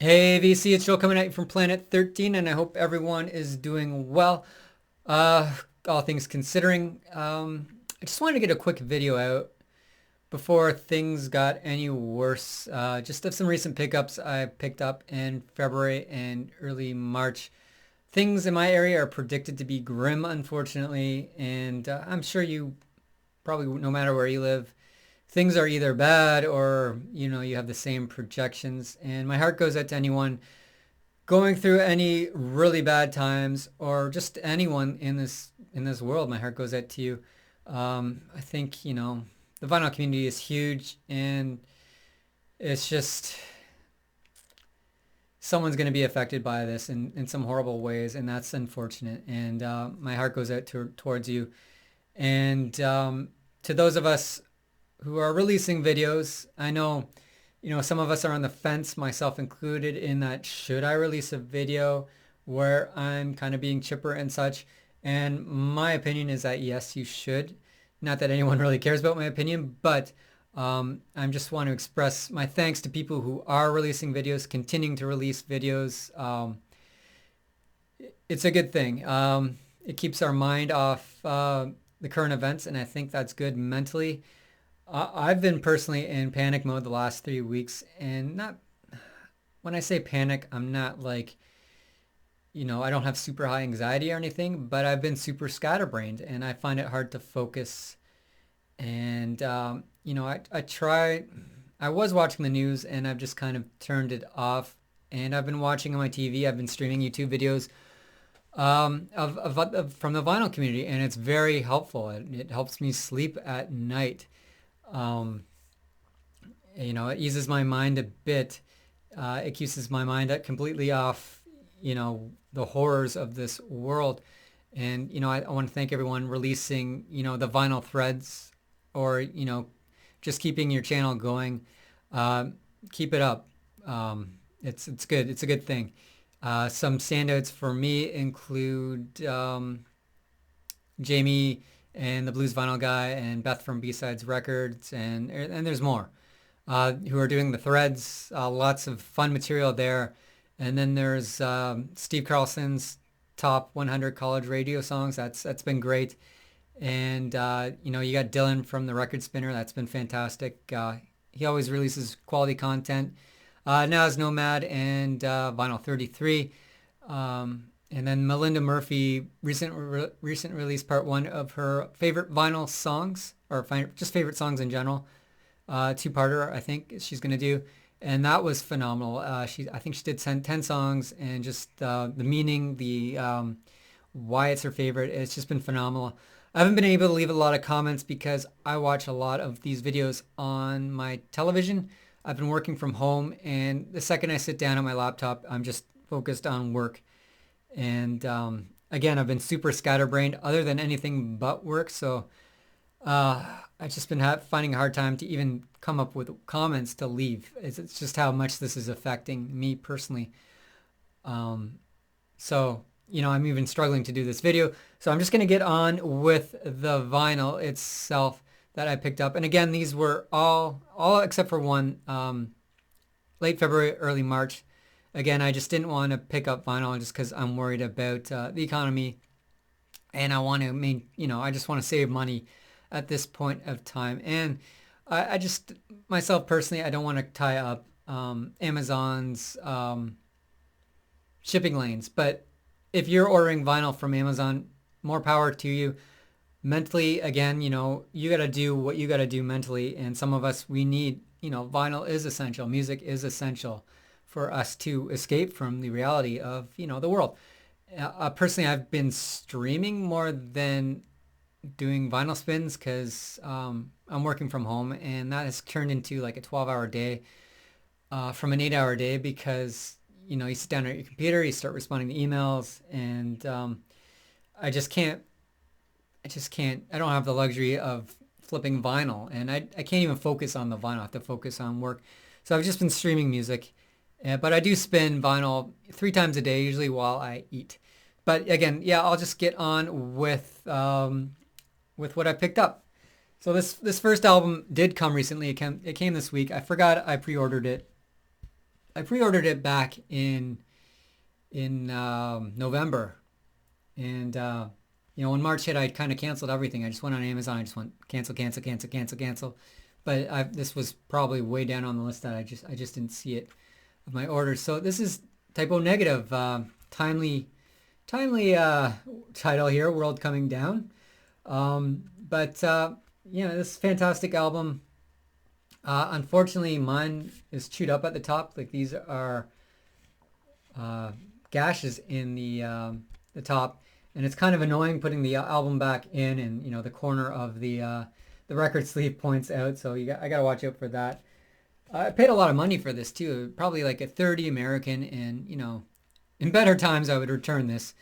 Hey VC, it's Joe coming at you from Planet 13, and I hope everyone is doing well. Uh, all things considering, I just wanted to get a quick video out before things got any worse. Just of some recent pickups I picked up in February and early March. Things in my area are predicted to be grim, unfortunately, and I'm sure you probably, no matter where you live, things are either bad or you have the same projections. And my heart goes out to anyone going through any really bad times, or just anyone in this world. My heart goes out to you. I think the vinyl community is huge, and it's just someone's going to be affected by this in some horrible ways, and that's unfortunate. And my heart goes out towards you. And to those of us who are releasing videos, I know, some of us are on the fence, myself included, in that should I release a video where I'm kind of being chipper and such? And my opinion is that yes, you should. Not that anyone really cares about my opinion, but I just want to express my thanks to people who are releasing videos, continuing to release videos. It's a good thing. It keeps our mind off the current events, and I think that's good mentally. I've been personally in panic mode the last 3 weeks, and not when I say panic, I'm not like, I don't have super high anxiety or anything, but I've been super scatterbrained, and I find it hard to focus. And I was watching the news, and I've just kind of turned it off. And I've been watching on my TV. I've been streaming YouTube videos from the vinyl community, and it's very helpful. It helps me sleep at night. Um, it eases my mind a bit. It keeps my mind completely off, the horrors of this world. And, I want to thank everyone releasing, the vinyl threads, or, just keeping your channel going. Uh, Keep it up. It's good. It's a good thing. Some standouts for me include Jamie and the Blues Vinyl Guy, and Beth from B-Sides Records, and there's more who are doing the threads. Lots of fun material there. And then there's Steve Carlson's top 100 college radio songs. That's been great. And you got Dylan from the Record Spinner. That's been fantastic. He always releases quality content. Now is Nomad and Vinyl 33. And then Melinda Murphy, recent release, part one of her favorite vinyl songs, or just favorite songs in general. Two-parter, I think she's gonna do, and that was phenomenal. I think she did 10 songs, and just the meaning, the why it's her favorite. It's just been phenomenal. I haven't been able to leave a lot of comments because I watch a lot of these videos on my television. I've been working from home, and the second I sit down at my laptop, I'm just focused on work. And again, I've been super scatterbrained other than anything but work. So I've just been finding a hard time to even come up with comments to leave. It's just how much this is affecting me personally. Um, so, I'm even struggling to do this video. So I'm just going to get on with the vinyl itself that I picked up. And again, these were all except for one, late February, early March. Again, I just didn't want to pick up vinyl just because I'm worried about the economy, and I want to I just want to save money at this point of time. And I just, myself personally, I don't want to tie up Amazon's shipping lanes. But if you're ordering vinyl from Amazon, more power to you. Mentally, again, you got to do what you got to do mentally. And some of us, we need, vinyl is essential. Music is essential for us to escape from the reality of, the world. Personally, I've been streaming more than doing vinyl spins because I'm working from home, and that has turned into like a 12-hour day from an 8-hour day because, you sit down at your computer, you start responding to emails, and I just can't, I don't have the luxury of flipping vinyl, and I can't even focus on the vinyl. I have to focus on work. So I've just been streaming music. But I do spin vinyl 3 times a day, usually while I eat. But again, yeah, I'll just get on with what I picked up. So this first album did come recently. It came this week. I forgot I pre-ordered it. I pre-ordered it back in November, and when March hit, I kind of canceled everything. I just went on Amazon. I just went cancel, cancel, cancel, cancel, cancel. But this was probably way down on the list that I just didn't see it of my orders. So this is Typo Negative, timely title here, World Coming Down. But this fantastic album. Unfortunately, mine is chewed up at the top. Like these are gashes in the top, and it's kind of annoying putting the album back in, and the corner of the record sleeve points out. So I gotta watch out for that. I paid a lot of money for this too, probably like a 30 American, and in better times I would return this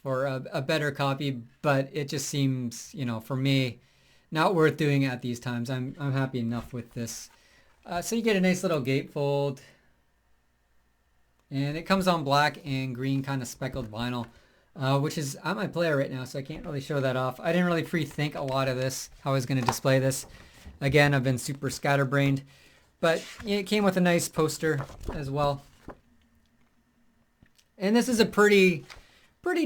for a better copy, but it just seems, for me, not worth doing at these times. I'm happy enough with this. So you get a nice little gatefold, and it comes on black and green kind of speckled vinyl, which is on my player right now, so I can't really show that off. I didn't really pre-think a lot of this, how I was going to display this. Again, I've been super scatterbrained, but it came with a nice poster as well. And this is a pretty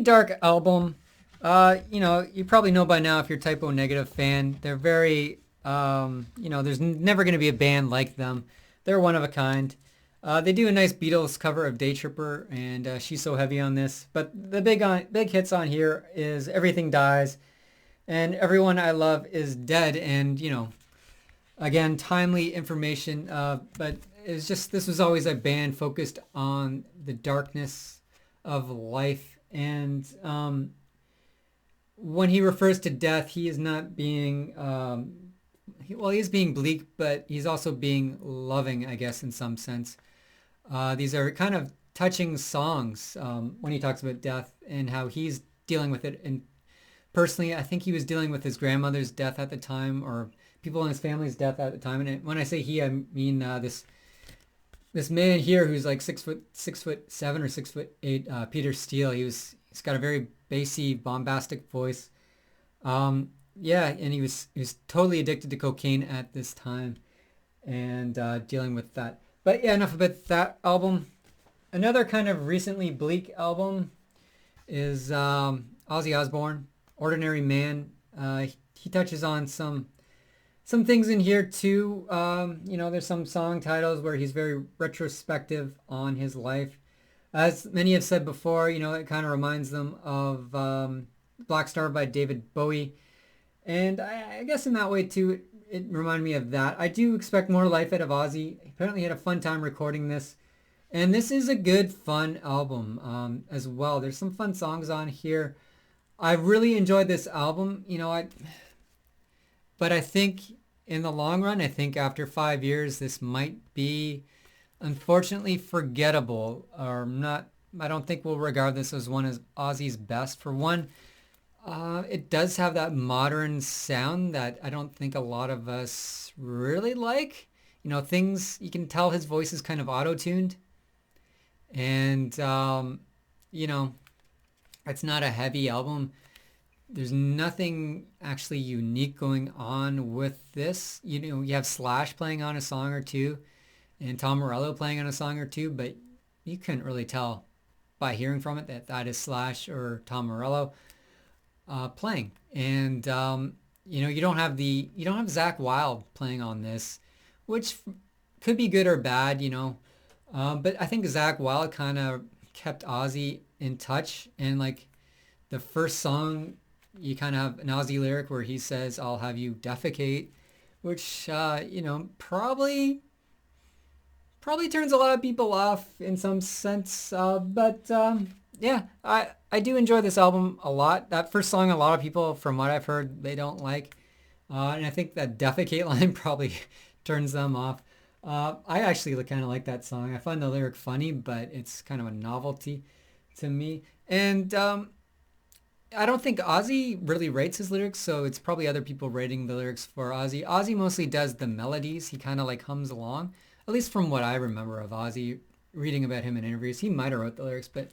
dark album. You probably know by now if you're a Typo Negative fan. They're very, there's never going to be a band like them. They're one of a kind. They do a nice Beatles cover of Day Tripper, and She's So Heavy on this. But the big hits on here is Everything Dies, and Everyone I Love Is Dead. And, again, timely information. But it's just, this was always a band focused on the darkness of life. And when he refers to death, he is not being, he is being bleak, but he's also being loving, I guess, in some sense. These are kind of touching songs when he talks about death and how he's dealing with it. And personally, I think he was dealing with his grandmother's death at the time, or people in his family's death at the time. And when I say he, I mean this man here who's like 6'7" or 6'8", Peter Steele. He's got a very bassy, bombastic voice. And he was totally addicted to cocaine at this time, and dealing with that. But yeah, enough about that album. Another kind of recently bleak album is Ozzy Osbourne, Ordinary Man. He touches on some things in here too. There's some song titles where he's very retrospective on his life. As many have said before, it kind of reminds them of Black Star by David Bowie. And I guess in that way too, it reminded me of that. I do expect more life out of Ozzy. He apparently had a fun time recording this. And this is a good, fun album as well. There's some fun songs on here. I really enjoyed this album. But I think in the long run, I think after 5 years, this might be unfortunately forgettable, or not. I don't think we'll regard this as one of Ozzy's best. For one, it does have that modern sound that I don't think a lot of us really like. Things, you can tell his voice is kind of auto-tuned. And, it's not a heavy album. There's nothing actually unique going on with this. You have Slash playing on a song or two, and Tom Morello playing on a song or two, but you couldn't really tell by hearing from it that is Slash or Tom Morello playing. And you don't have Zakk Wylde playing on this, which could be good or bad, but I think Zakk Wylde kind of kept Ozzy in touch. And like the first song, you kind of have an Ozzy lyric where he says, "I'll have you defecate," which probably turns a lot of people off in some sense. But I do enjoy this album a lot. That first song, a lot of people, from what I've heard, they don't like. And I think that defecate line probably turns them off. I actually kind of like that song. I find the lyric funny, but it's kind of a novelty to me. And I don't think Ozzy really writes his lyrics, so it's probably other people writing the lyrics for Ozzy. Ozzy mostly does the melodies. He kind of like hums along, at least from what I remember of Ozzy, reading about him in interviews. He might have wrote the lyrics, but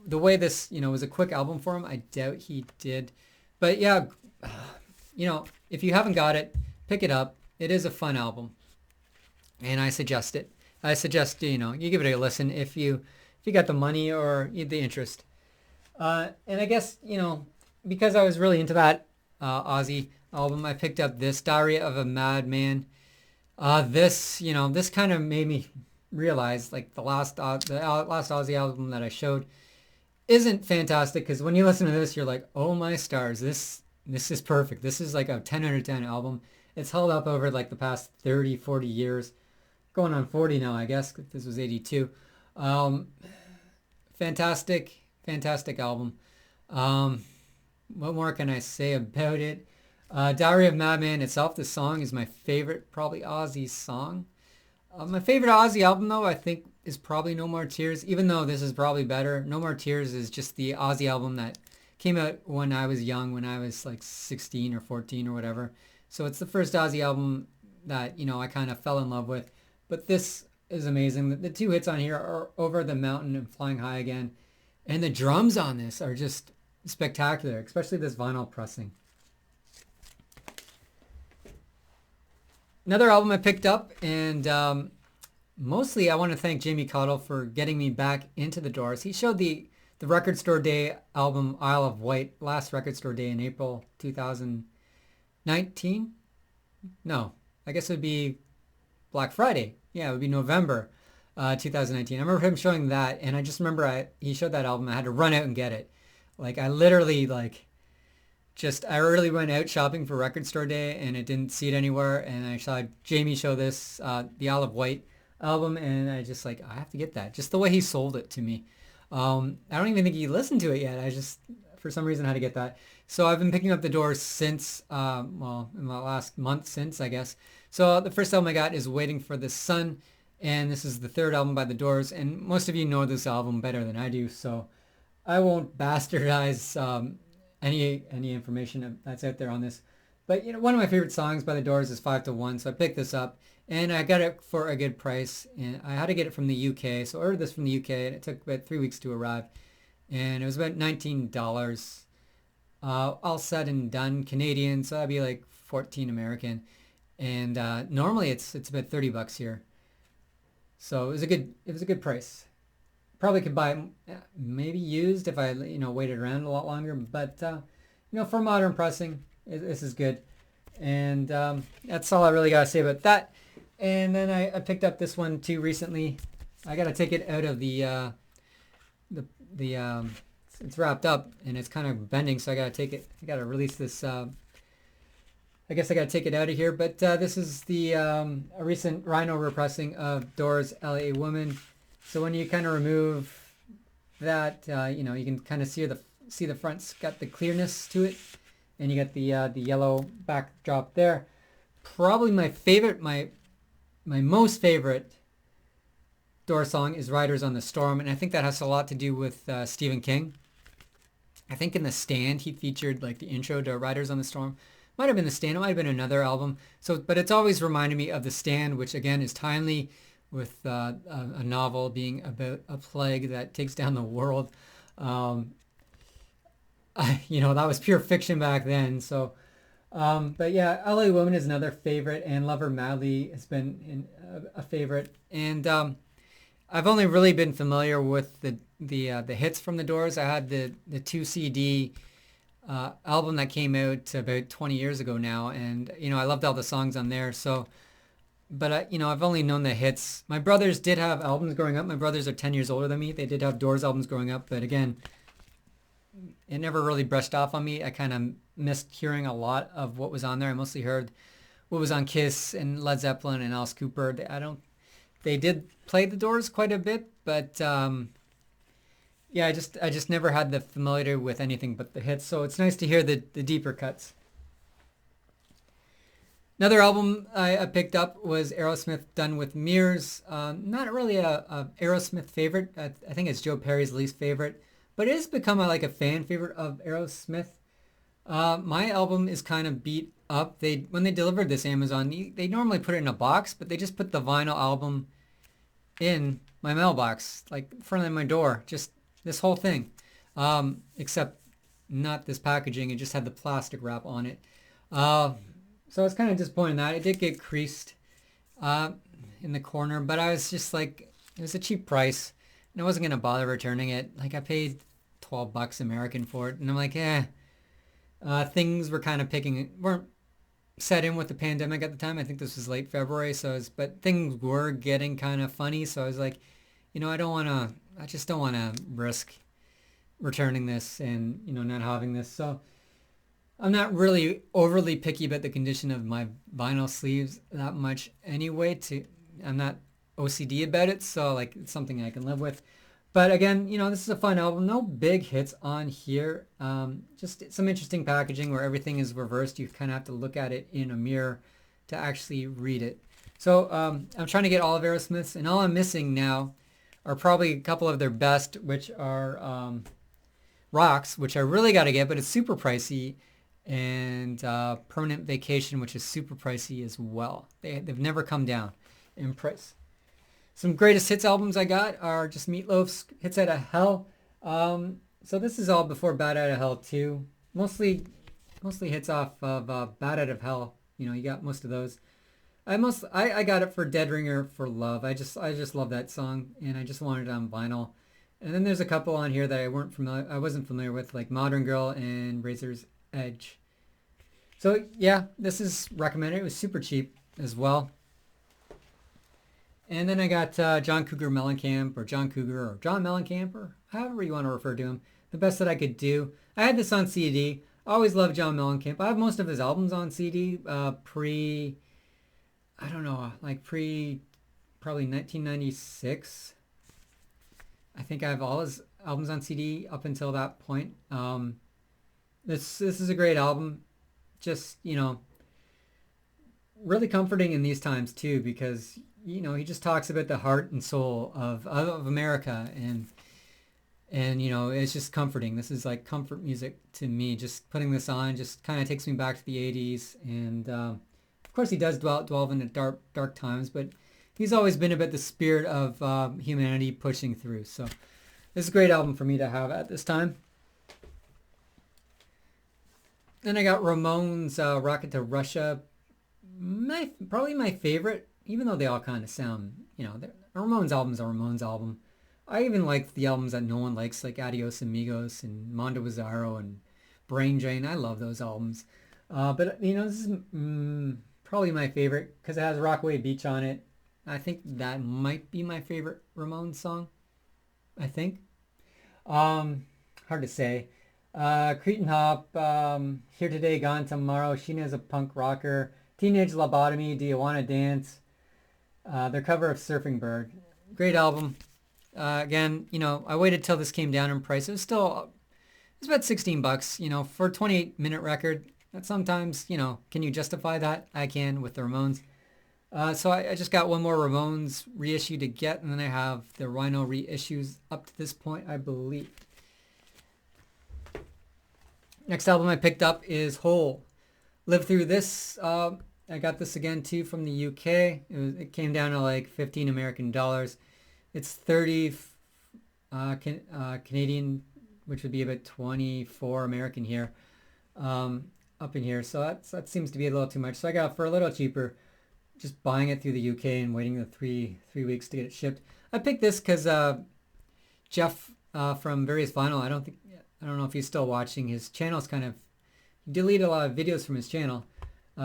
the way this, was a quick album for him, I doubt he did. But yeah, if you haven't got it, pick it up. It is a fun album, and I suggest it. I suggest you give it a listen if you got the money or the interest. And I guess because I was really into that Ozzy album, I picked up this Diary of a Madman. This kind of made me realize like last Ozzy album that I showed isn't fantastic because when you listen to this, you're like, oh my stars, this is perfect. This is like a 10 out of 10 album. It's held up over like the past 30, 40 years, going on 40 now, I guess. This was 82. Um, fantastic album. Um, what more can I say about it? Diary of Madman itself, the song is my favorite, probably Ozzy's song. My favorite Ozzy album, though, I think is probably No More Tears, even though this is probably better. No More Tears is just the Ozzy album that came out when I was young, when I was like 16 or 14 or whatever. So it's the first Ozzy album that, I kind of fell in love with. But this is amazing. The two hits on here are Over the Mountain and Flying High Again. And the drums on this are just spectacular, especially this vinyl pressing. Another album I picked up, and mostly I want to thank Jamie Cottle for getting me back into the Doors. He showed the Record Store Day album Isle of Wight last Record Store Day in April 2019. No, I guess it would be Black Friday. Yeah, it would be November 2019. I remember him showing that, and I just remember he showed that album. I had to run out and get it. Like I literally I really went out shopping for Record Store Day and I didn't see it anywhere. And I saw Jamie show this, the Isle of Wight album, and I just I have to get that. Just the way he sold it to me. I don't even think he listened to it yet. I just, for some reason, had to get that. So I've been picking up the Doors since, in the last month since, I guess. So the first album I got is Waiting for the Sun, and this is the third album by the Doors. And most of you know this album better than I do, so I won't bastardize any information that's out there on this. But one of my favorite songs by the Doors is 5 to 1, so I picked this up and I got it for a good price, and I had to get it from the UK. So I ordered this from the UK and it took about 3 weeks to arrive, and it was about $19 all said and done Canadian, so that'd be like 14 American, and normally it's about $30 here. So it was a good price. Probably could buy it maybe used if I waited around a lot longer, but for modern pressing, this is good. And that's all I really got to say about that. And then I picked up this one too recently. I got to take it out of it's wrapped up and it's kind of bending, so I got to take it. I got to release this. I guess I got to take it out of here. But this is a recent Rhino repressing of Doors' L.A. Woman. So when you kind of remove that, you can kind of see the front's got the clearness to it, and you got the yellow backdrop there. Probably my favorite, my most favorite Doors song is Riders on the Storm, and I think that has a lot to do with Stephen King. I think in The Stand he featured like the intro to Riders on the Storm. Might have been The Stand, it might have been another album. But it's always reminded me of The Stand, which again is timely with a novel being about a plague that takes down the world. That was pure fiction back then. So, but yeah, L.A. Woman is another favorite, and Love Her Madly has been a favorite. And I've only really been familiar with the hits from the Doors. I had the 2 CD album that came out about 20 years ago now, and I loved all the songs on there. So. But I've only known the hits. My brothers did have albums growing up. My brothers are 10 years older than me. They did have Doors albums growing up. But again, it never really brushed off on me. I kind of missed hearing a lot of what was on there. I mostly heard what was on Kiss and Led Zeppelin and Alice Cooper. They did play the Doors quite a bit. But yeah, I just never had the familiarity with anything but the hits. So it's nice to hear the deeper cuts. Another album I picked up was Aerosmith, Done with Mirrors. Not really a Aerosmith favorite. I think it's Joe Perry's least favorite, but it has become a fan favorite of Aerosmith. My album is kind of beat up. When they delivered this Amazon, they normally put it in a box, but they just put the vinyl album in my mailbox, like in front of my door. Just this whole thing, except not this packaging. It just had the plastic wrap on it. So I was kind of disappointed in that. It did get creased. in the corner, but I was just like, it was a cheap price, and I wasn't gonna bother returning it. Like I paid $12 American for it, and I'm like, eh. Things were kind of weren't set in with the pandemic at the time. I think this was late February, but things were getting kind of funny. So I was like, I just don't want to risk returning this and, not having this. So I'm not really overly picky about the condition of my vinyl sleeves that much anyway. I'm not OCD about it. So like it's something I can live with. But again, this is a fun album. No big hits on here. Just some interesting packaging where everything is reversed. You kind of have to look at it in a mirror to actually read it. So I'm trying to get all of Aerosmith's, and all I'm missing now are probably a couple of their best, which are Rocks, which I really got to get, but it's super pricey, and Permanent Vacation, which is super pricey as well. They've never come down in price. Some greatest hits albums I got are just Meatloaf's Hits Out of Hell. So this is all before Bad Out of Hell 2. Mostly hits off of Bad Out of Hell. You got most of those. I got it for Dead Ringer for Love. I just love that song, and I just wanted it on vinyl. And then there's a couple on here that I wasn't familiar with, like Modern Girl and Razor's Edge. So yeah, this is recommended. It was super cheap as well. And then I got John Cougar Mellencamp, or John Cougar, or John Mellencamp, or however you want to refer to him. The best that I could do. I had this on CD. I always loved John Mellencamp. I have most of his albums on CD probably 1996. I think I have all his albums on CD up until that point. This is a great album. Just, really comforting in these times too, because he just talks about the heart and soul of America, and it's just comforting. This is like comfort music to me. Just putting this on just kind of takes me back to the 80s, and of course he does dwell into dark times, but he's always been about the spirit of humanity pushing through. So this is a great album for me to have at this time. Then I got Ramones, Rocket to Russia. Probably my favorite, even though they all kind of sound, Ramones album's a Ramones album. I even like the albums that no one likes, like Adios Amigos and Mondo Bizarro and Brain Drain. I love those albums. But, this is probably my favorite because it has Rockaway Beach on it. I think that might be my favorite Ramones song. I think. Hard to say. Cretin Hop, Here Today, Gone Tomorrow, Sheena's a Punk Rocker, Teenage Lobotomy, Do You Wanna Dance? Their cover of Surfing Bird. Great album. Again, I waited till this came down in price. It was about $16, for a 28-minute record. That sometimes, can you justify that? I can with the Ramones. So I just got one more Ramones reissue to get, and then I have the Rhino reissues up to this point, I believe. Next album I picked up is Hole. Lived Through This. I got this again too from the UK. It came down to like 15 American dollars. It's 30 Canadian, which would be about 24 American here, up in here. So that seems to be a little too much. So I got it for a little cheaper, just buying it through the UK and waiting the three weeks to get it shipped. I picked this because Jeff from Various Vinyl, I don't know if he's still watching. His channel's he deleted a lot of videos from his channel.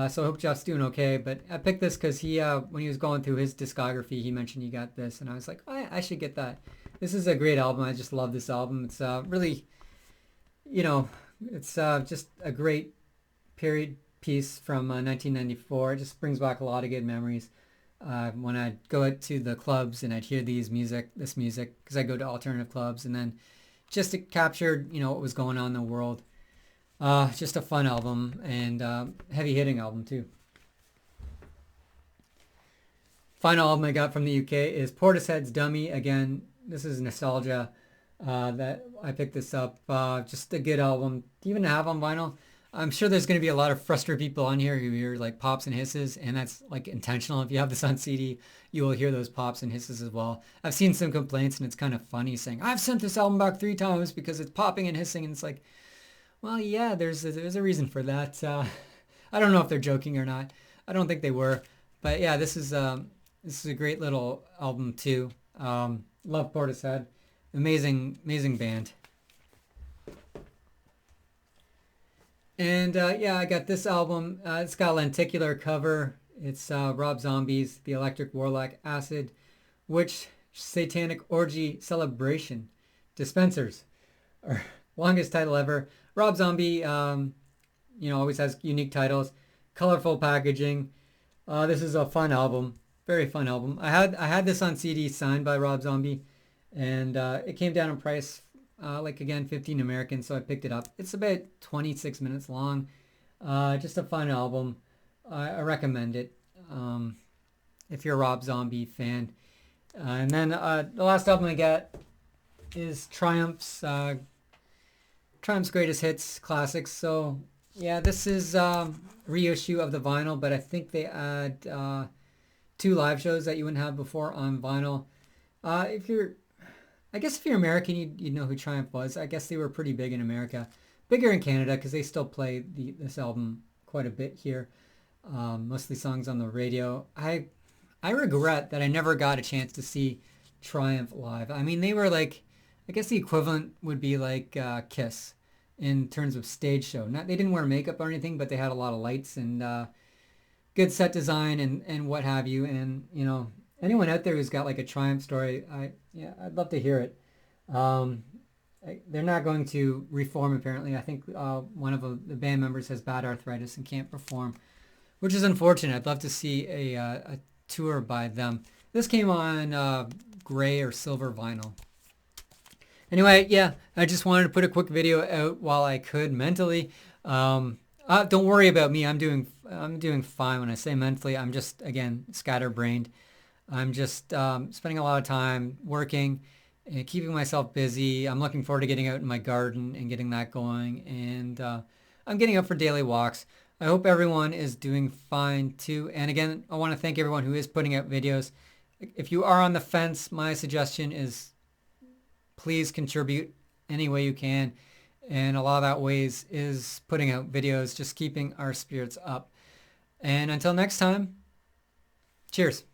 So I hope Jeff's doing okay. But I picked this because when he was going through his discography, he mentioned he got this. And I was like, oh, I should get that. This is a great album. I just love this album. It's really, it's just a great period piece from 1994. It just brings back a lot of good memories. When I'd go out to the clubs and I'd hear this music, because I go to alternative clubs, and then just it captured, what was going on in the world. Just a fun album, and heavy hitting album too. Final album I got from the UK is Portishead's Dummy. Again, this is nostalgia that I picked this up. Just a good album to even have on vinyl. I'm sure there's going to be a lot of frustrated people on here who hear like pops and hisses, and that's like intentional. If you have this on CD, you will hear those pops and hisses as well. I've seen some complaints, and it's kind of funny saying, I've sent this album back 3 times because it's popping and hissing, and it's like, well, yeah, there's a reason for that. I don't know if they're joking or not. I don't think they were. But yeah, this is This is a great little album too. Love Portishead. Amazing, amazing band. And yeah, I got this album. It's got a lenticular cover. It's Rob Zombie's The Electric Warlock Acid Witch Satanic Orgy Celebration Dispensers. Or longest title ever. Rob Zombie, always has unique titles, colorful packaging. This is a fun album, very fun album. I had this on CD signed by Rob Zombie, and it came down in price, like again 15 American, so I picked it up. It's about 26 minutes long. Just a fun album. I recommend it if you're a Rob Zombie fan. And then the last album I got is Triumph's Greatest Hits Classics. So yeah, this is reissue of the vinyl, but I think they add 2 live shows that you wouldn't have before on vinyl. I guess if you're American, you'd know who Triumph was. I guess they were pretty big in America, bigger in Canada because they still play this album quite a bit here. Mostly songs on the radio. I regret that I never got a chance to see Triumph live. I mean, they were like, I guess the equivalent would be like Kiss in terms of stage show. They didn't wear makeup or anything, but they had a lot of lights and good set design and what have you. And anyone out there who's got like a Triumph story, I'd love to hear it. They're not going to reform apparently. I think one of the band members has bad arthritis and can't perform, which is unfortunate. I'd love to see a tour by them. This came on gray or silver vinyl. Anyway, yeah, I just wanted to put a quick video out while I could mentally. Don't worry about me. I'm doing fine. When I say mentally, I'm just, again, scatterbrained. I'm just spending a lot of time working and keeping myself busy. I'm looking forward to getting out in my garden and getting that going. And I'm getting up for daily walks. I hope everyone is doing fine too. And again, I want to thank everyone who is putting out videos. If you are on the fence, my suggestion is please contribute any way you can. And a lot of that ways is putting out videos, just keeping our spirits up. And until next time, cheers.